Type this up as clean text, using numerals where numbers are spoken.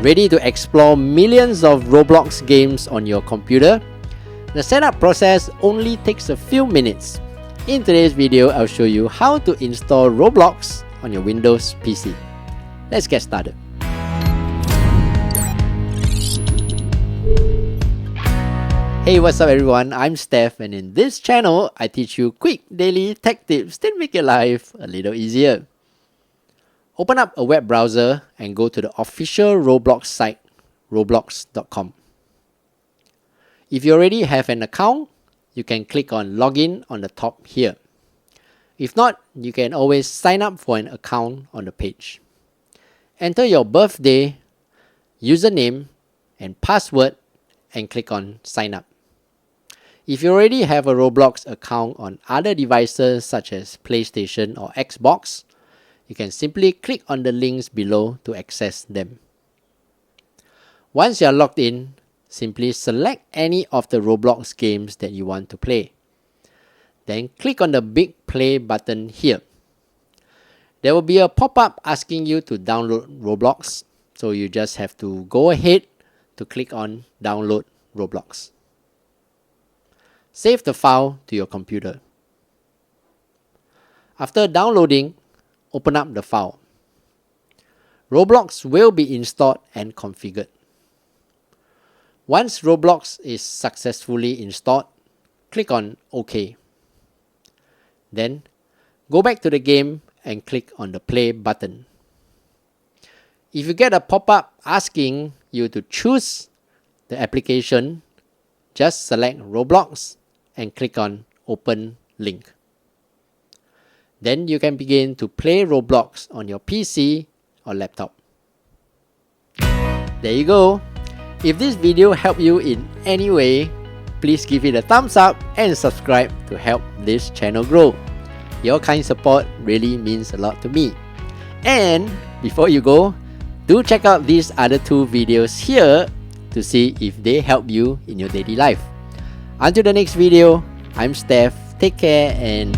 Ready to explore millions of Roblox games on your computer? The setup process only takes a few minutes. In today's video, I'll show you how to install Roblox on your Windows PC. Let's get started. Hey, what's up everyone? I'm Steph, and in this channel, I teach you quick daily tech tips that make your life a little easier. Open up a web browser and go to the official Roblox site, roblox.com. If you already have an account, you can click on Login on the top here. If not, you can always sign up for an account on the page. Enter your birthday, username, and password and click on Sign Up. If you already have a Roblox account on other devices such as PlayStation or Xbox, you can simply click on the links below to access them. Once you are logged in, simply select any of the Roblox games that you want to play. Then click on the big play button here. There will be a pop-up asking you to download Roblox, so you just have to go ahead to click on Download Roblox. Save the file to your computer. After downloading, open up the file. Roblox will be installed and configured. Once Roblox is successfully installed, click on OK. Then, go back to the game and click on the play button. If you get a pop-up asking you to choose the application, just select Roblox and click on Open Link. Then you can begin to play Roblox on your PC or laptop. There you go. If this video helped you in any way, please give it a thumbs up and subscribe to help this channel grow. Your kind support really means a lot to me. And before you go, do check out these other two videos here to see if they help you in your daily life. Until the next video, I'm Steph. Take care and